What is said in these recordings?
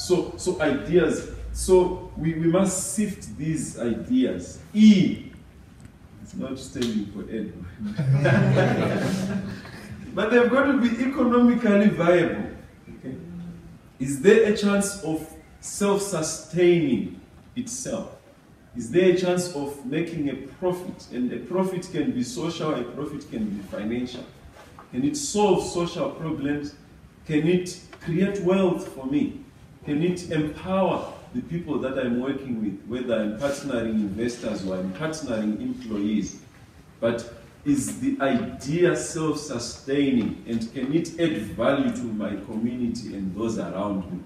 So ideas. So we must sift these ideas. E. It's not standing for Edward. But they've got to be economically viable. Okay. Is there a chance of self-sustaining itself? Is there a chance of making a profit? And a profit can be social, a profit can be financial. Can it solve social problems? Can it create wealth for me? Can it empower the people that I'm working with, whether I'm partnering investors or I'm partnering employees? But is the idea self-sustaining, and can it add value to my community and those around me?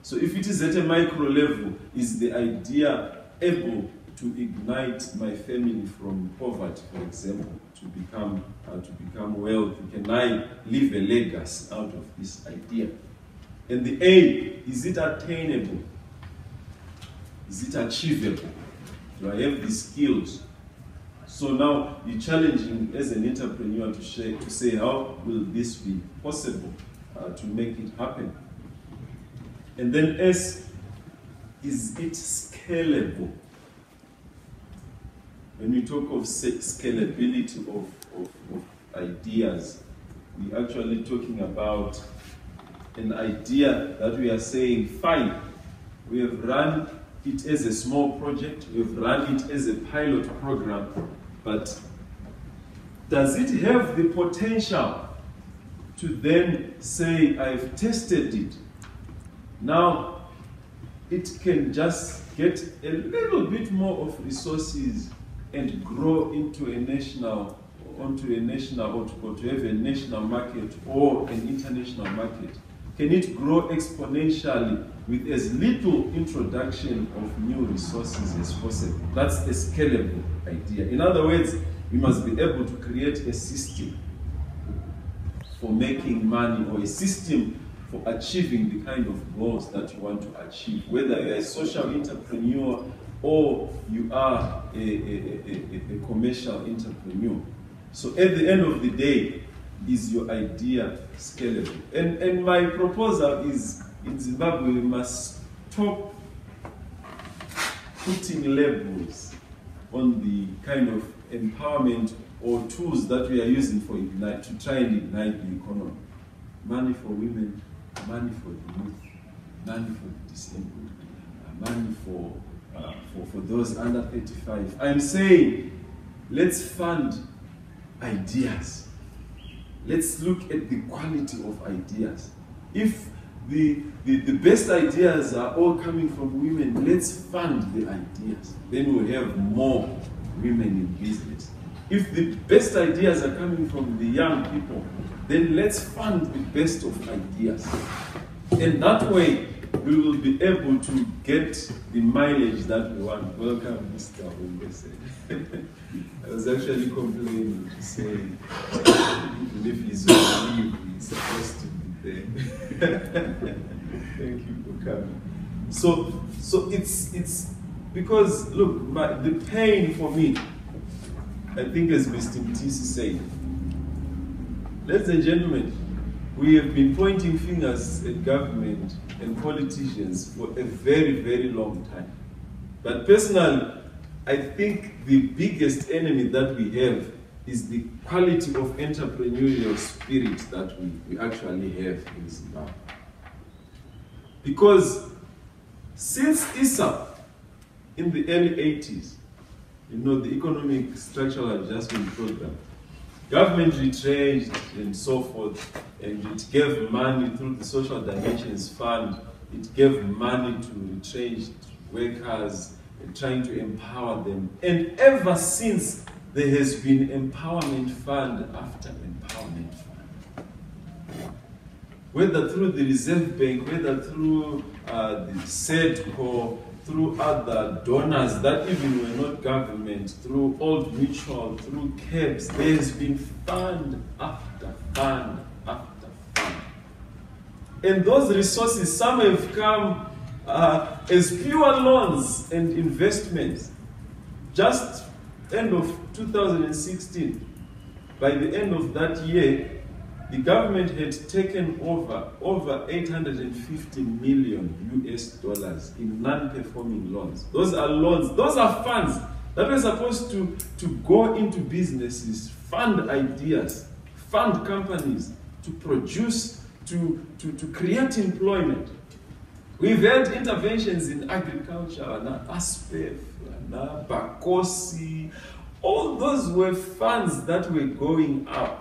So if it is at a micro level, is the idea able to ignite my family from poverty, for example, to become wealthy? Can I leave a legacy out of this idea? And the A, is it attainable? Is it achievable? Do I have the skills? So now you're challenging as an entrepreneur to say, how will this be possible to make it happen? And then S, is it scalable? When we talk of scalability of ideas, we're actually talking about an idea that we are saying, fine, we have run it as a small project, we've run it as a pilot program, but does it have the potential to then say, I've tested it? Now, it can just get a little bit more of resources and grow into a national, or to have a national market or an international market. Can it grow exponentially with as little introduction of new resources as possible? That's a scalable idea. In other words, we must be able to create a system for making money, or a system for achieving the kind of goals that you want to achieve, whether you're a social entrepreneur or you are a commercial entrepreneur. So at the end of the day, is your idea scalable? And my proposal is, in Zimbabwe, we must stop putting labels on the kind of empowerment or tools that we are using for Ignite, to try and ignite the economy. Money for women, money for the youth, money for the disabled, money for those under 35. I'm saying, let's fund ideas. Let's look at the quality of ideas. If the best ideas are all coming from women, let's fund the ideas. Then we'll have more women in business. If the best ideas are coming from the young people, then let's fund the best of ideas. And that way, we will be able to get the mileage that we want. Welcome, Mr. Umbese. I was actually complaining to say, even if he's on leave, he's supposed to be there. Thank you for coming. So it's because, look, the pain for me, I think, as Mr. Mtisi said, ladies and gentlemen, we have been pointing fingers at government and politicians for a very, very long time. But personally, I think the biggest enemy that we have is the quality of entrepreneurial spirit that we actually have in Zimbabwe. Because since ISA in the early 80s, you know, the Economic Structural Adjustment Program, government retrenched and so forth, and it gave money through the Social Dimensions Fund. It gave money to retrenched workers, and trying to empower them. And ever since, there has been empowerment fund after empowerment fund. Whether through the Reserve Bank, whether through the SEDCO, through other donors that even were not government, through Old Mutual, through CABS, there has been fund after fund after fund. And those resources, some have come as pure loans and investments. Just end of 2016, by the end of that year, the government had taken over $850 million in non-performing loans. Those are loans, those are funds that were supposed to go into businesses, fund ideas, fund companies, to produce, to create employment. We've had interventions in agriculture, ASPEF, Bakosi. All those were funds that were going out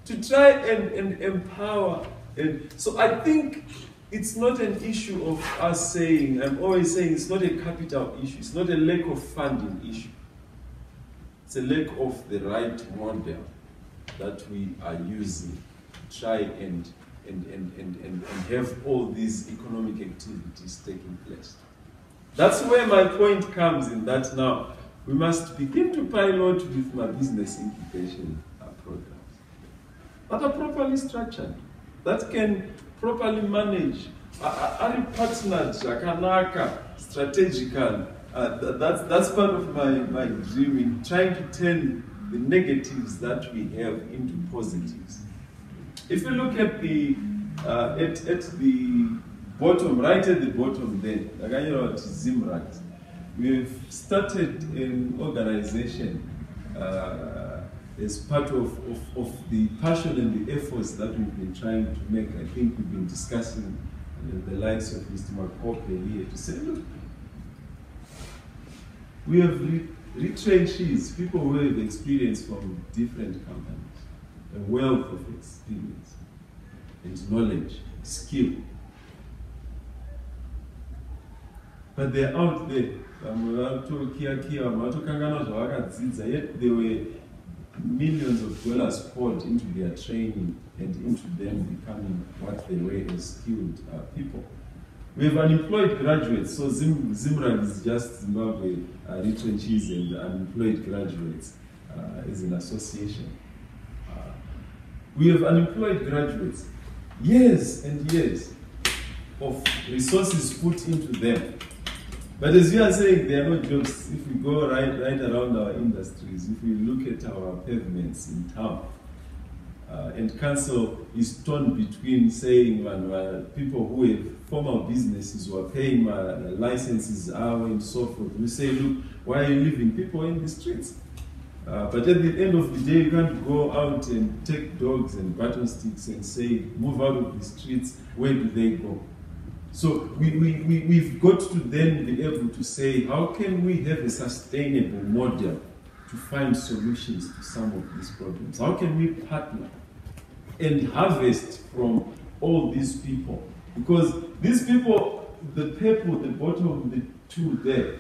to try and empower. And so I think it's not an issue of us saying, I'm always saying it's not a capital issue, it's not a lack of funding issue. It's a lack of the right model that we are using to try and have all these economic activities taking place. That's where my point comes in, that now we must begin to pilot with my business incubation programs that are properly structured, that can properly manage, are partnered, shakanaka, strategical. That's part of my dream in trying to turn the negatives that we have into positives. If you look at the bottom, right at the bottom there, like Zimrat, we've started an organization as part of the passion and the efforts that we've been trying to make. I think we've been discussing the likes of Mr. McCoy here to say, look, we have retrenchees, people who have experience from different companies, a wealth of experience and knowledge, skill. But they're out there. Yet there were millions of dollars poured into their training and into them becoming what they were as skilled people. We have unemployed graduates, so Zimran is just Zimbabwe retrenchees and unemployed graduates as an association. We have unemployed graduates, years and years of resources put into them. But as you are saying, there are no jobs. If we go right around our industries, if we look at our pavements in town, and council is torn between saying people who have formal businesses who are paying licenses and so forth. We say, look, why are you leaving people in the streets? But at the end of the day, you can't go out and take dogs and baton sticks and say, move out of the streets. Where do they go? So we've got to then be able to say, how can we have a sustainable model to find solutions to some of these problems? How can we partner and harvest from all these people? Because these people, the people, the bottom, the two there,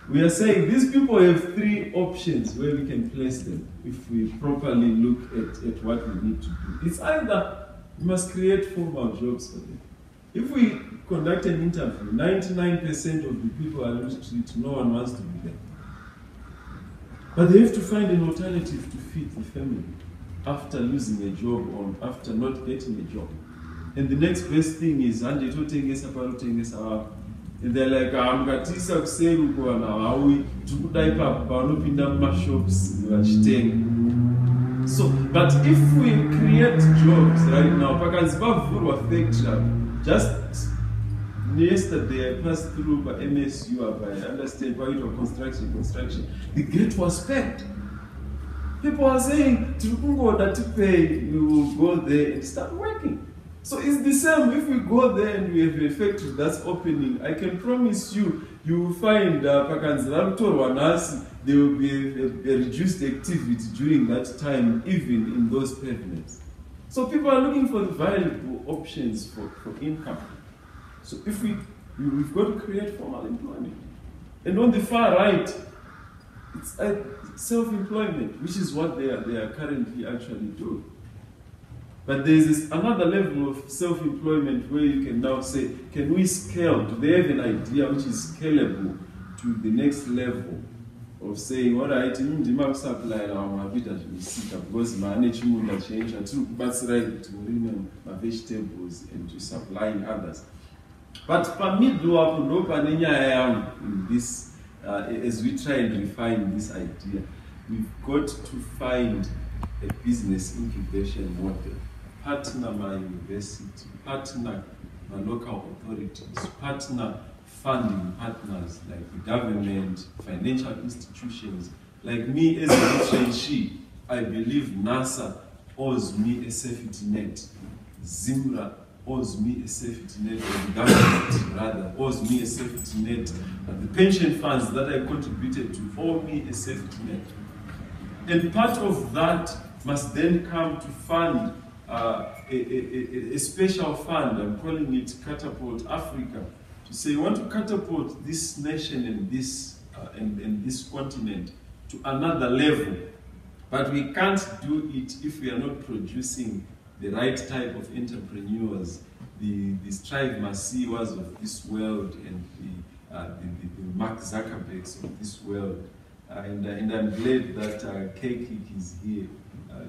we are saying these people have three options where we can place them if we properly look at what we need to do. It's either we must create formal jobs for them. If we conduct an interview, 99% of the people are on the street, no one wants to be there. But they have to find an alternative to feed the family after losing a job or after not getting a job. And the next best thing is, and they're like, I'm going to say, so, but if we create jobs right now, just yesterday I passed through by MSU, I understand why it was construction. The gate was packed. People are saying, we will go there and start working. So it's the same. If we go there and we have a factory that's opening, I can promise you, you will find there will be a reduced activity during that time, even in those pavements. So people are looking for the viable options for income. So if we've got to create formal employment. And on the far right, it's self-employment, which is what they are currently actually doing. But there is another level of self-employment where you can now say, can we scale? Do they have an idea which is scalable to the next level of saying, all right, I supply our because manage change and that's right to my vegetables and to supplying others. But for me, in this, as we try and refine this idea, we've got to find a business incubation model. Partner my university, partner my local authorities, partner funding partners like the government, financial institutions. Like me as a refugee, I believe NASA owes me a safety net. Zimra owes me a safety net, or the government rather owes me a safety net. And the pension funds that I contributed to owe me a safety net. And part of that must then come to fund a special fund. I'm calling it Catapult Africa, to say we want to catapult this nation and this continent to another level. But we can't do it if we are not producing the right type of entrepreneurs, the Strive Masiwas of this world and the Mark Zuckerbergs of this world. And I'm glad that K-Kick is here.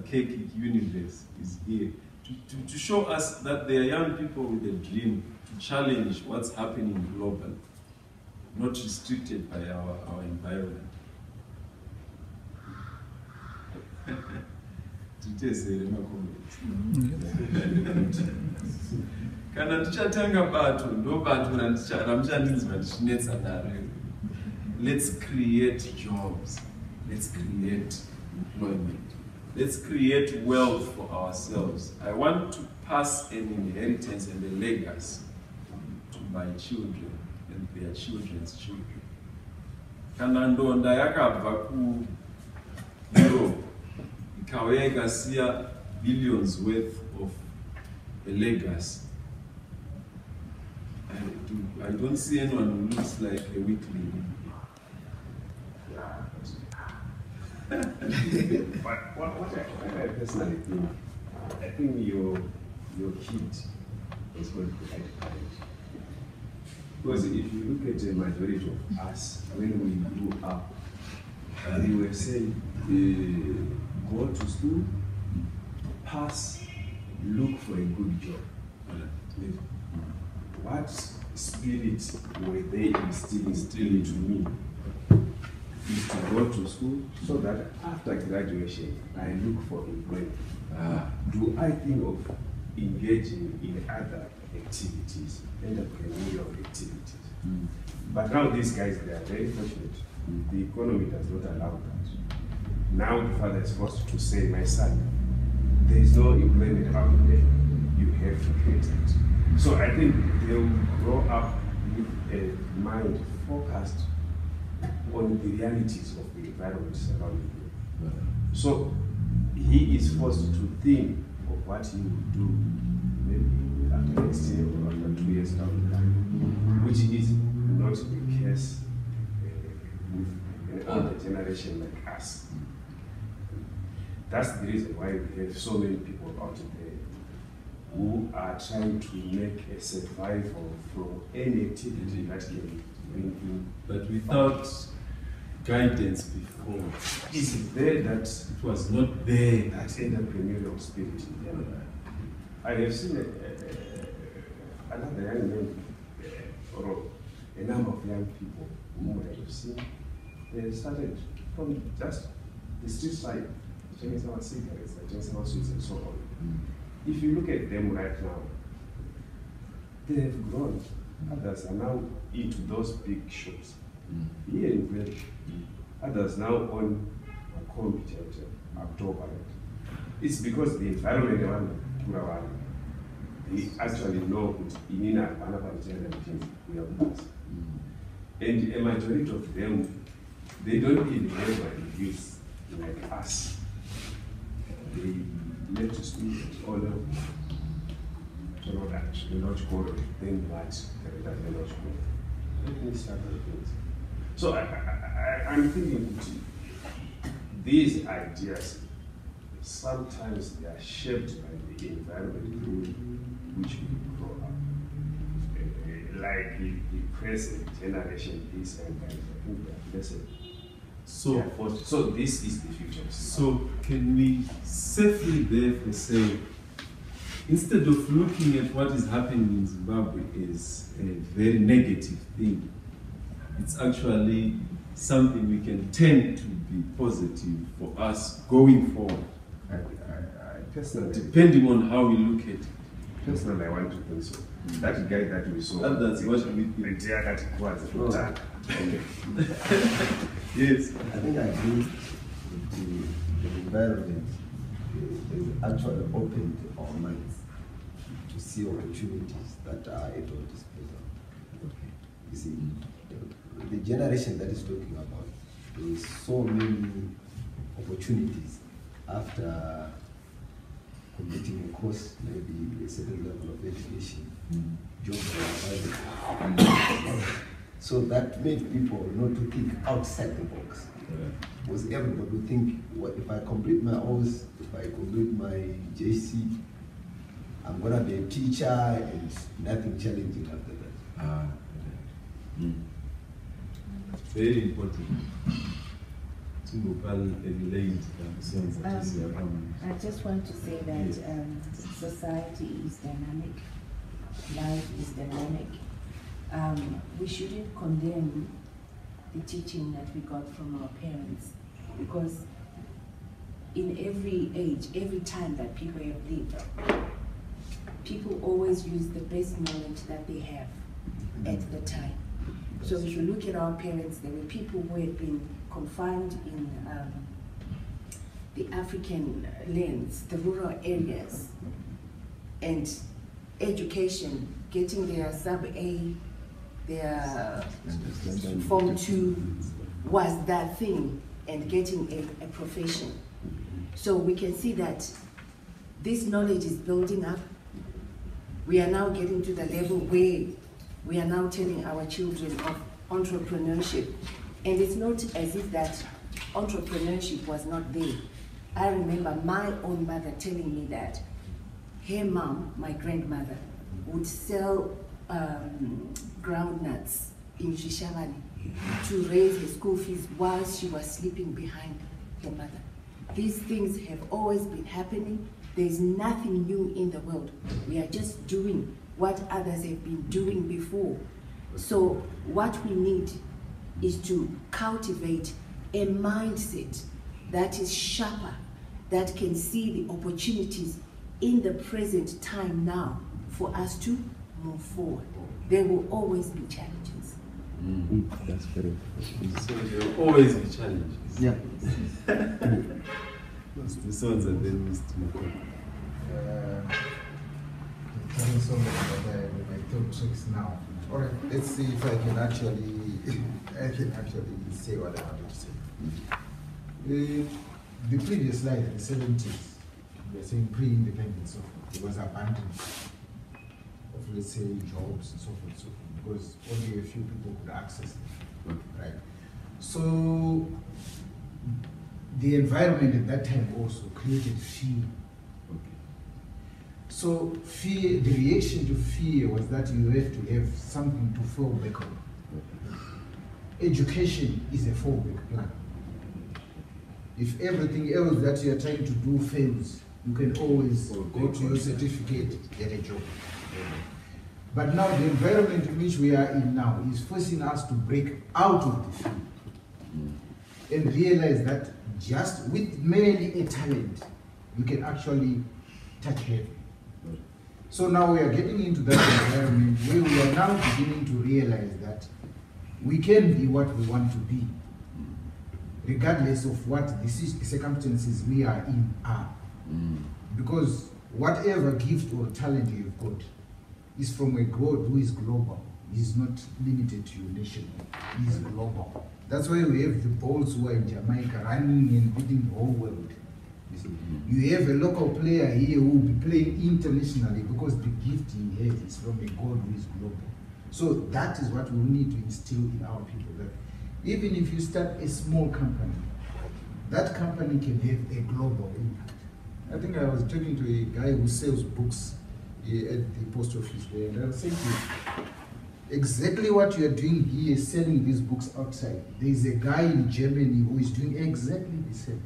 K-Kick Universe is here to show us that there are young people with a dream to challenge what's happening globally, not restricted by our environment. Kana tichatanga bato ndo bato ramchandinzwa ndichinetsa naro. Let's create jobs. Let's create employment. Let's create wealth for ourselves. I want to pass an inheritance and a legacy to my children and their children's children. Kana ndonda yakabva ku Europe ikauya ikasiya billions worth of a legacy. I don't see anyone who looks like a weakling. But what I personally think, I think your kid is going to be right parent. Because if you look at the majority of us, when we grew up, we were saying, go to school, pass, look for a good job. What spirit were they instilling into me? Is to go to school so that after graduation, I look for employment. Do I think of engaging in other activities, entrepreneurial activities? But now these guys, they are very fortunate. The economy does not allow that. Now the father is forced to say, my son, there is no employment out there. You have to create it. So I think they will grow up with a mind focused on the realities of the environment surrounding him. So he is forced to think of what he will do maybe after next year or after 2 years down the line, which is not the case with an older generation like us. That's the reason why we have so many people out there who are trying to make a survival from any activity that can bring in. But without guidance before, is there that it was not there. That entrepreneurial spirit in them. I have seen another young man, or a number of young people whom I have seen. They started from just the street side, taking some cigarettes, taking some sweets, and so on. If you look at them right now, they have grown. Others are now into those big shops. Here in Glen, others now own a combi at October. It's because the environment they actually know in we have that. And a majority of them, they don't even have a youth like us. They left to school at all level. So know that they not go, then what? They not go. Let me start with things. So I'm thinking these ideas, sometimes they are shaped by the environment in which we grow up. Like the present generation, this and that, I think they are blessed. So this is the future. So can we safely therefore say, instead of looking at what is happening in Zimbabwe as a very negative thing, it's actually something we can tend to be positive for us going forward. I personally, depending on how we look at it. personally, I want to think so. That guy that we saw, That's what we the deer that was yes. I think I agree with the environment is actually opened our minds to see opportunities that are at our disposal. You see, the generation that is talking about, there is so many opportunities after completing a course, maybe a certain level of education, jobs are available. So that made people not to think outside the box. Because everybody would think, what if I complete my OS, if I complete my JC, I'm going to be a teacher and nothing challenging after that. Very important. I just want to say that society is dynamic, life is dynamic. We shouldn't condemn the teaching that we got from our parents, because in every age, every time that people have lived, people always use the best knowledge that they have at the time. So if you look at our parents, there were people who had been confined in the African lands, the rural areas, and education, getting their sub-A, their Form 2 was that thing, and getting a profession. So we can see that this knowledge is building up. We are now getting to the level where we are now telling our children of entrepreneurship. And it's not as if that entrepreneurship was not there. I remember my own mother telling me that her mom, my grandmother, would sell groundnuts in Shishavani to raise her school fees while she was sleeping behind her mother. These things have always been happening. There's nothing new in the world. We are just doing what others have been doing before. So what we need is to cultivate a mindset that is sharper, that can see the opportunities in the present time now for us to move forward. There will always be challenges. That's very important. So there will always be challenges. Yeah. This one's and then Mr. Thank you so much for my top tricks now. All right, let's see if I can actually say what I wanted to say. The previous slide in the 70s, we were saying pre-independence, so there was abundance of, let's say, jobs and so forth, because only a few people could access them, right? So the environment at that time also created fear. So fear, the reaction to fear was that you have to have something to fall back on. Education is a fallback plan. If everything else that you are trying to do fails, you can always go to your certificate, get a job. But now the environment in which we are in now is forcing us to break out of the fear and realize that just with merely a talent, you can actually touch heaven. So now we are getting into that environment where we are now beginning to realize that we can be what we want to be, regardless of what the circumstances we are in are. Because whatever gift or talent you've got is from a God who is global. He is not limited to your nation. He is global. That's why we have the balls who are in Jamaica running and beating the whole world. You have a local player here who will be playing internationally because the gift he has is from a God who is global. So that is what we need to instill in our people, that even if you start a small company, that company can have a global impact. I think I was talking to a guy who sells books here at the post office there, and I was saying to him, exactly what you are doing here, selling these books outside. There is a guy in Germany who is doing exactly the same.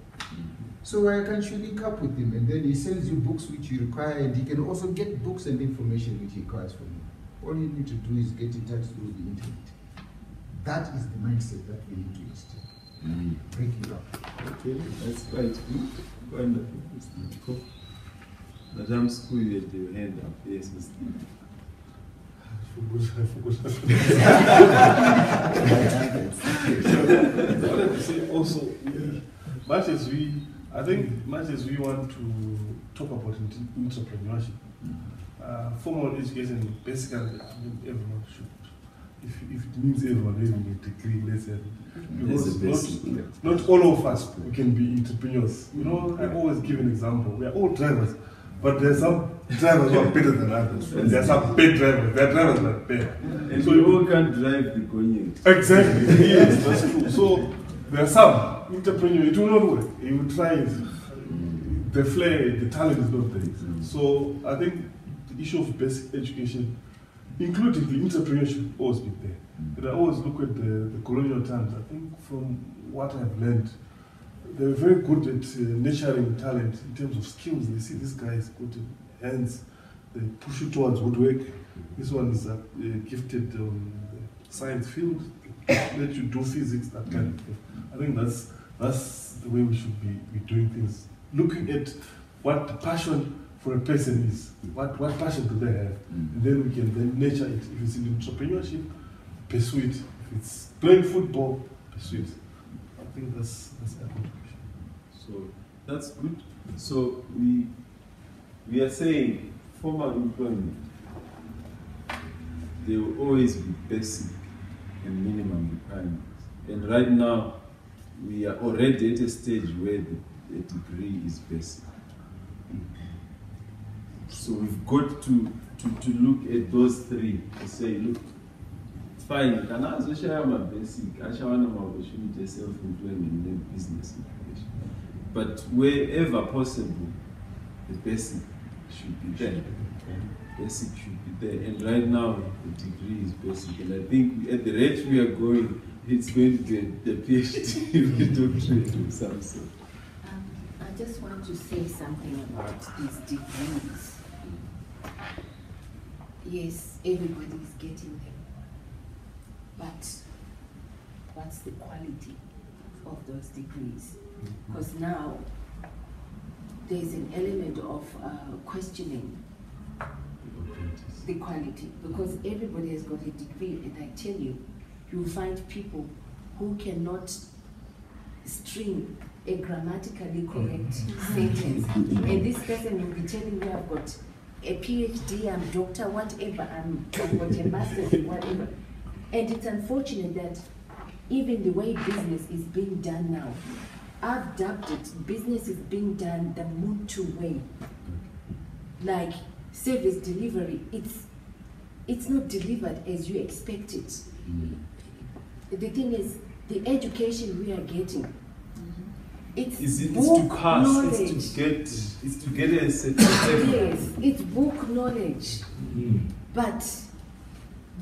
So why can't you link up with him, and then he sends you books which you require, and he can also get books and information which he requires from you. All you need to do is get in touch through the internet. That is the mindset that we need to instill. Break it up. Okay, that's quite good. Wonderful. Cool. Madam School, you had your hand up. Yes, Mr. I wanted to say also, much as we want to talk about entrepreneurship, formal education basically, I mean, everyone should. If it means everyone having a degree, let's say, because not all of us we can be entrepreneurs. You know, I always give an example. We are all drivers, but there are some drivers who are better than others. And there are some bad drivers. There are drivers that are bad. And so you all can't drive the going. Exactly. Yes, that's true. So there are some entrepreneurs, it will not work. You will try it. The flair, the talent is not there. So I think the issue of basic education, including the entrepreneurship, always be there. And I always look at the colonial times. I think from what I've learned, they're very good at nurturing talent in terms of skills. They see this guy is good at hands, they push you towards woodwork. This one is gifted on the science field, let you do physics, that kind of thing. I think that's the way we should be doing things. Looking at what the passion for a person is, what passion do they have, and then we can then nurture it. If it's in entrepreneurship, pursue it. If it's playing football, pursue it. I think that's our contribution. So that's good. So we are saying formal employment, there will always be basic and minimum requirements. And right now, we are already at a stage where the degree is basic. So we've got to look at those three to say, look, fine, can I also share my basic, I share my opportunity, self-employment, and business information. But wherever possible, the basic should be there. Basic should be there. And right now, the degree is basic. And I think at the rate we are going, it's going to be the PhD with doctorate of some sort. I just want to say something about these degrees. Yes, everybody is getting them. But what's the quality of those degrees? Because now there's an element of questioning the quality, because everybody has got a degree, and I tell you, you'll find people who cannot string a grammatically correct sentence, and this person will be telling me, I've got a PhD, I'm doctor, whatever, I've got a master's, whatever. And it's unfortunate that even the way business is being done now, I've dubbed it, business is being done the Muntu way. Like service delivery, it's not delivered as you expect it. The thing is, the education we are getting, it's book knowledge. It's to get a certificate. Yes, it's book knowledge, but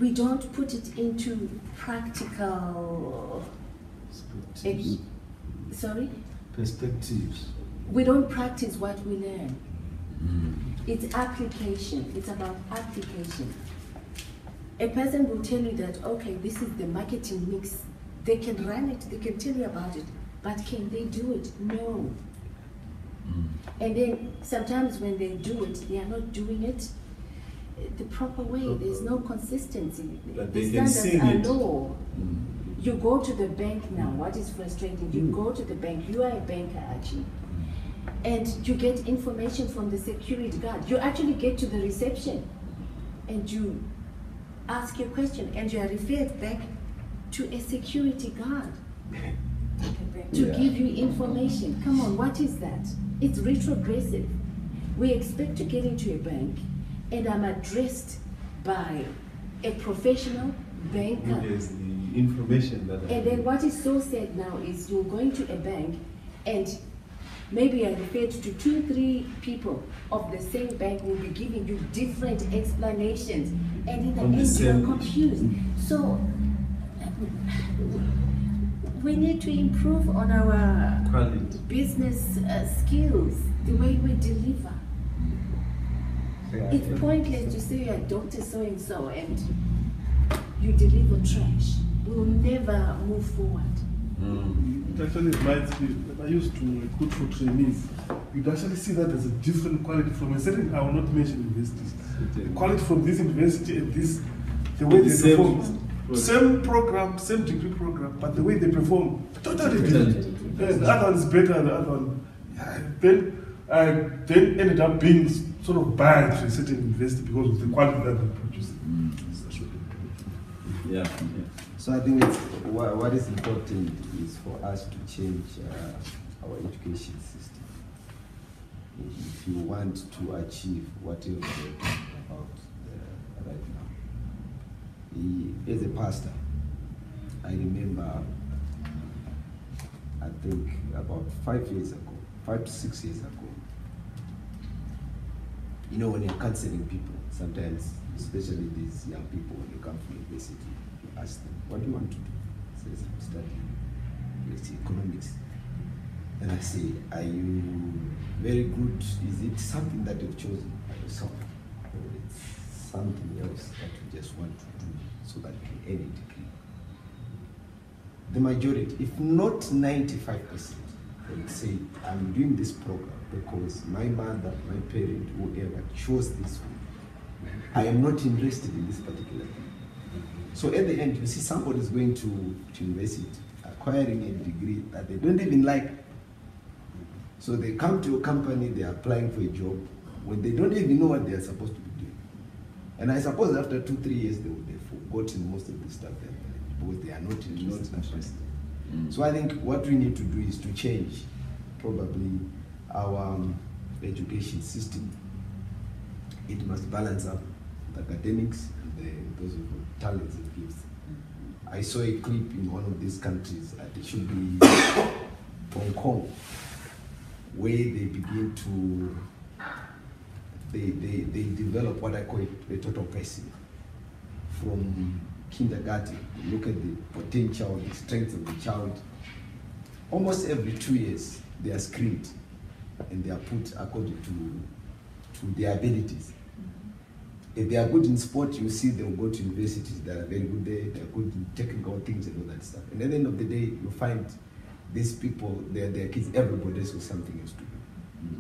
we don't put it into practical. Sorry? Perspectives. We don't practice what we learn. It's application. It's about application. A person will tell you that, okay, this is the marketing mix. They can run it, they can tell you about it, but can they do it? No. And then sometimes when they do it, they are not doing it the proper way. There's no consistency. The standards are low. You go to the bank now. What is frustrating? You go to the bank. You are a banker, actually, and you get information from the security guard. You actually get to the reception, and you ask your question, and you are referred back to a security guard to give you information. Come on, what is that? It's retrogressive. We expect to get into a bank, and I'm addressed by a professional banker. There's the information that. And then what is so sad now is you're going to a bank, and maybe I referred to 2-3 people of the same bank will be giving you different explanations, and in the end you're confused. So we need to improve on our quality business skills, the way we deliver. It's pointless to say you're Dr. So-and-so and you deliver trash. We will never move forward. It actually reminds me that I used to recruit for trainees. You'd actually see that there's a different quality from a certain, I will not mention universities. The quality from this university and this, the way they perform. Same program, same degree program, but the way they perform, totally different. The other one is better than the other one. Then I then ended up being sort of biased to a certain university because of the quality that they're producing. Yeah. So I think it's, what is important is for us to change our education system. If you want to achieve whatever we're talking about right now. As a pastor, I remember, I think about 5 years ago, 5 to 6 years ago, you know, when you're counseling people, sometimes, especially these young people, when they come from university, you ask them, what do you want to do? Says, I'm studying, let's say, economics. And I say, are you very good? Is it something that you've chosen by yourself? Or it's something else that you just want to do so that you can earn a degree? The majority, if not 95%, will say, I'm doing this program because my mother, my parent, whoever chose this way. I am not interested in this particular thing. So at the end, you see somebody is going to university, acquiring a degree that they don't even like. So they come to a company, they are applying for a job, when they don't even know what they are supposed to be doing. And I suppose after 2-3 years, they've forgotten most of the stuff because they are not interested. So I think what we need to do is to change probably our education system. It must balance up the academics and those of talents and gifts. I saw a clip in one of these countries, it should be Hong Kong, where they begin to, they develop what I call a total person. From kindergarten, look at the potential, the strength of the child. Almost every 2 years, they are screened and they are put according to their abilities. If they are good in sport, you see they'll go to universities that are very good there, they're good in technical things and all that stuff. And at the end of the day, you find these people, their kids, everybody else with something else to do.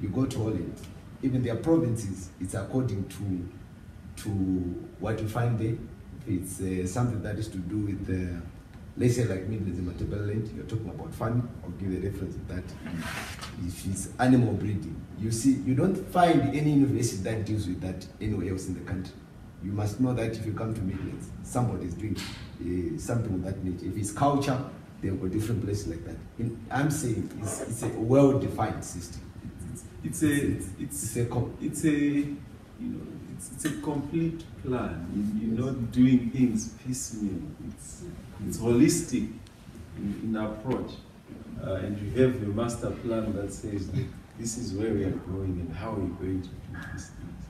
You go to Holland, even their provinces, it's according to what you find there. It's something that is to do with, let's say like Midlands and Matabeleland, you're talking about farming, I'll give you a reference of that. If it's animal breeding, you see, you don't find any university that deals with that anywhere else in the country. You must know that if you come to Midlands, somebody is doing something of that nature. If it's culture, they've got different places like that. I'm saying it's a well-defined system. It's a complete plan. You're not doing things piecemeal. It's holistic in approach, and you have a master plan that says that this is where we are going and how we're going to do these things.